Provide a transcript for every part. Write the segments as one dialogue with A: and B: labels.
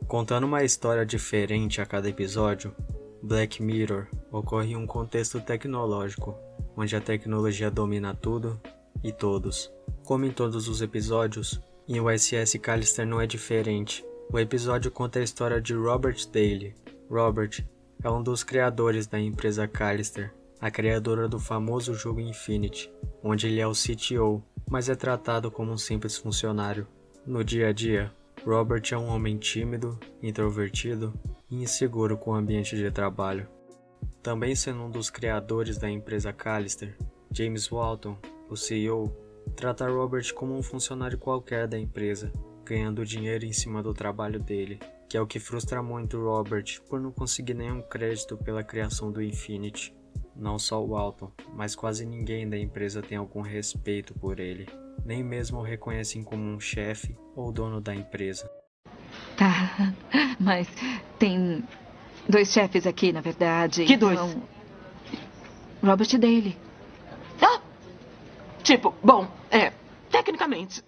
A: Contando uma história diferente a cada episódio, Black Mirror ocorre em um contexto tecnológico, onde a tecnologia domina tudo e todos. Como em todos os episódios, em USS Callister não é diferente. O episódio conta a história de Robert Daly. Robert é um dos criadores da empresa Callister, a criadora do famoso jogo Infinity, onde ele é o CTO, mas é tratado como um simples funcionário. No dia a dia, Robert é um homem tímido, introvertido e inseguro com o ambiente de trabalho. Também sendo um dos criadores da empresa Callister, James Walton, o CEO, trata Robert como um funcionário qualquer da empresa, ganhando dinheiro em cima do trabalho dele, que é o que frustra muito Robert por não conseguir nenhum crédito pela criação do Infinity. Não só o Walton, mas quase ninguém da empresa tem algum respeito por ele. Nem mesmo o reconhecem como um chefe ou dono da empresa.
B: Tá, mas tem 2 chefes aqui, na verdade.
C: Que 2?
B: Robert Daly.
C: Ah! Bom, tecnicamente.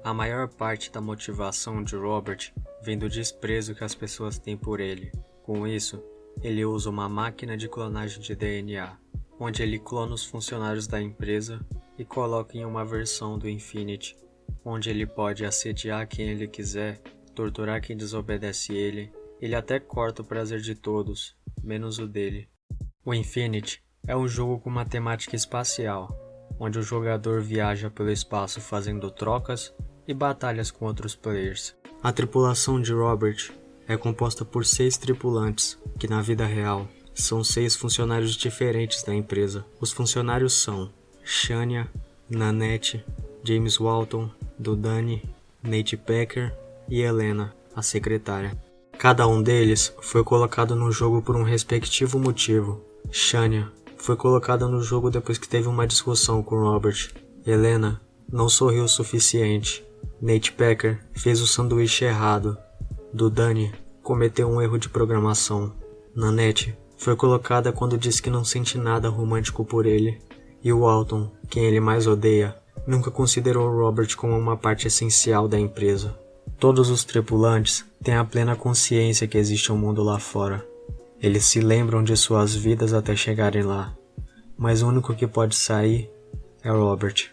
A: A maior parte da motivação de Robert vem do desprezo que as pessoas têm por ele. Com isso, ele usa uma máquina de clonagem de DNA, onde ele clona os funcionários da empresa e coloca em uma versão do Infinity, onde ele pode assediar quem ele quiser, torturar quem desobedece ele até corta o prazer de todos, menos o dele. O Infinity é um jogo com uma temática espacial, onde o jogador viaja pelo espaço fazendo trocas e batalhas com outros players. A tripulação de Robert é composta por 6 tripulantes, que na vida real são 6 funcionários diferentes da empresa. Os funcionários são Shania, Nanette, James Walton, Dudani, Nate Packer e Helena, a secretária. Cada um deles foi colocado no jogo por um respectivo motivo. Shania foi colocada no jogo depois que teve uma discussão com Robert. Helena não sorriu o suficiente. Nate Packer fez o sanduíche errado. Dudani cometeu um erro de programação. Nanette foi colocada quando disse que não sente nada romântico por ele. E o Walton, quem ele mais odeia, nunca considerou Robert como uma parte essencial da empresa. Todos os tripulantes têm a plena consciência que existe um mundo lá fora. Eles se lembram de suas vidas até chegarem lá, mas o único que pode sair é Robert.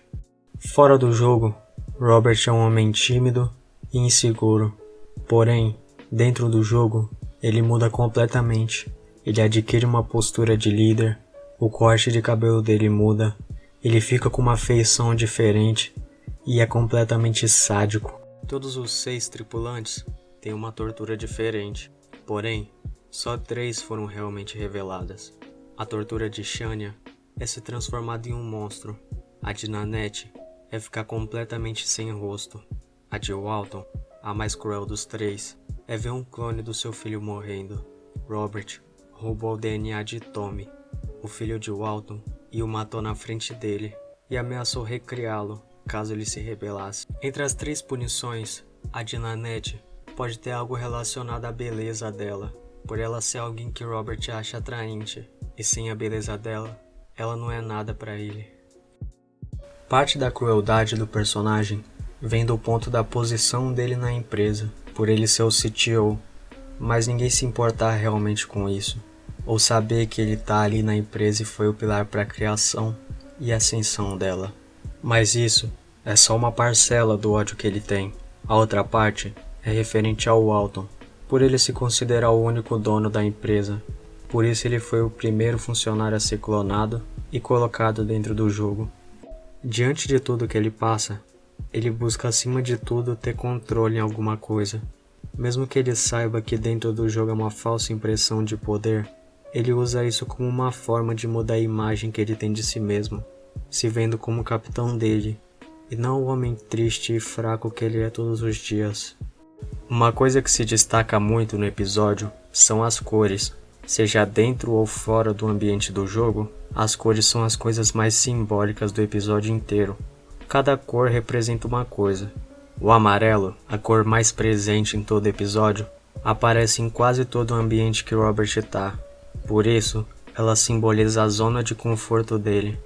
A: Fora do jogo, Robert é um homem tímido e inseguro. Porém, dentro do jogo, ele muda completamente. Ele adquire uma postura de líder, o corte de cabelo dele muda, ele fica com uma feição diferente e é completamente sádico. Todos os 6 tripulantes têm uma tortura diferente, porém, só 3 foram realmente reveladas. A tortura de Shania é se transformar em um monstro, a de Nanette é ficar completamente sem rosto, a de Walton, a mais cruel dos 3, é ver um clone do seu filho morrendo. Robert roubou o DNA de Tommy, o filho de Walton, e o matou na frente dele, e ameaçou recriá-lo caso ele se rebelasse. Entre as 3 punições, a de Nanette pode ter algo relacionado à beleza dela, por ela ser alguém que Robert acha atraente, e sem a beleza dela, ela não é nada para ele. Parte da crueldade do personagem vem do ponto da posição dele na empresa, por ele ser o CTO, mas ninguém se importar realmente com isso, ou saber que ele tá ali na empresa e foi o pilar para a criação e ascensão dela. Mas isso é só uma parcela do ódio que ele tem. A outra parte é referente ao Walton, por ele se considerar o único dono da empresa. Por isso ele foi o primeiro funcionário a ser clonado e colocado dentro do jogo. Diante de tudo que ele passa, ele busca acima de tudo ter controle em alguma coisa. Mesmo que ele saiba que dentro do jogo é uma falsa impressão de poder, ele usa isso como uma forma de mudar a imagem que ele tem de si mesmo, se vendo como o capitão dele, e não o homem triste e fraco que ele é todos os dias. Uma coisa que se destaca muito no episódio são as cores. Seja dentro ou fora do ambiente do jogo, as cores são as coisas mais simbólicas do episódio inteiro. Cada cor representa uma coisa. O amarelo, a cor mais presente em todo episódio, aparece em quase todo o ambiente que Robert está. Por isso, ela simboliza a zona de conforto dele.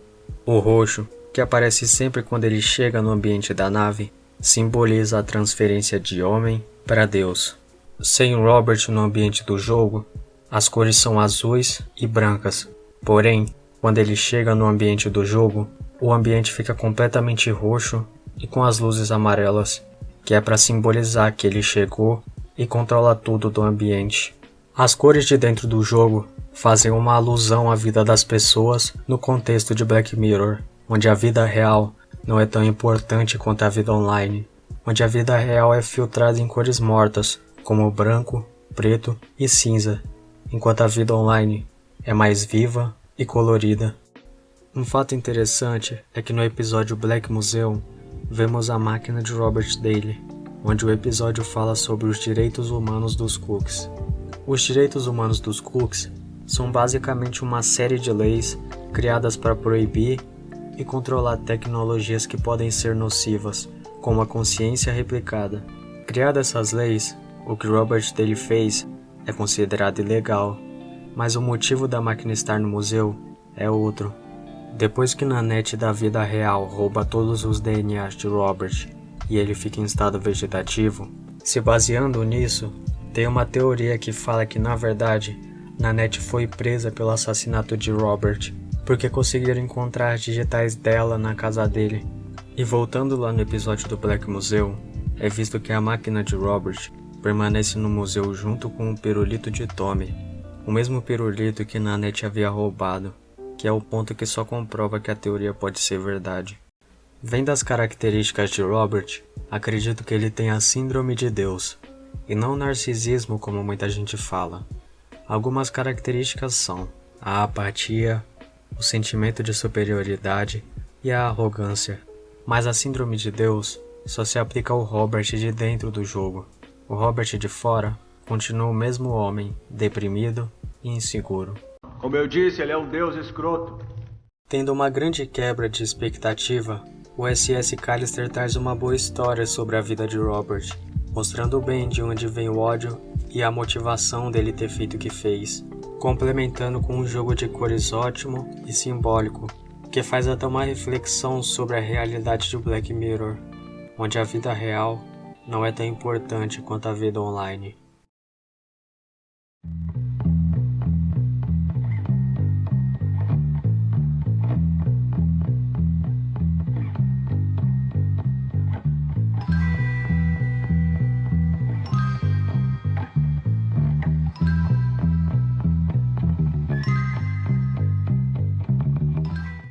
A: O roxo, que aparece sempre quando ele chega no ambiente da nave, simboliza a transferência de homem para Deus. Sem Robert no ambiente do jogo, as cores são azuis e brancas. Porém, quando ele chega no ambiente do jogo, o ambiente fica completamente roxo e com as luzes amarelas, que é para simbolizar que ele chegou e controla tudo do ambiente. As cores de dentro do jogo fazem uma alusão à vida das pessoas no contexto de Black Mirror, onde a vida real não é tão importante quanto a vida online, onde a vida real é filtrada em cores mortas, como branco, preto e cinza, enquanto a vida online é mais viva e colorida. Um fato interessante é que no episódio Black Museum, vemos a máquina de Robert Daly, onde o episódio fala sobre os direitos humanos dos cookies. Os direitos humanos dos cookies são basicamente uma série de leis criadas para proibir e controlar tecnologias que podem ser nocivas, como a consciência replicada. Criadas essas leis, o que Robert Daly fez é considerado ilegal, mas o motivo da máquina estar no museu é outro. Depois que Nanette da vida real rouba todos os DNAs de Robert e ele fica em estado vegetativo, se baseando nisso, tem uma teoria que fala que na verdade Nanette foi presa pelo assassinato de Robert, porque conseguiram encontrar digitais dela na casa dele. E voltando lá no episódio do Black Museum, é visto que a máquina de Robert permanece no museu junto com o pirulito de Tommy, o mesmo pirulito que Nanette havia roubado, que é o ponto que só comprova que a teoria pode ser verdade. Vendo as características de Robert, acredito que ele tem a síndrome de Deus, e não narcisismo como muita gente fala. Algumas características são a apatia, o sentimento de superioridade e a arrogância, mas a síndrome de Deus só se aplica ao Robert de dentro do jogo. O Robert de fora continua o mesmo homem, deprimido e inseguro.
D: Como eu disse, ele é um deus escroto.
A: Tendo uma grande quebra de expectativa, o SS Callister traz uma boa história sobre a vida de Robert, mostrando bem de onde vem o ódio e a motivação dele ter feito o que fez, complementando com um jogo de cores ótimo e simbólico, que faz até uma reflexão sobre a realidade de Black Mirror, onde a vida real não é tão importante quanto a vida online.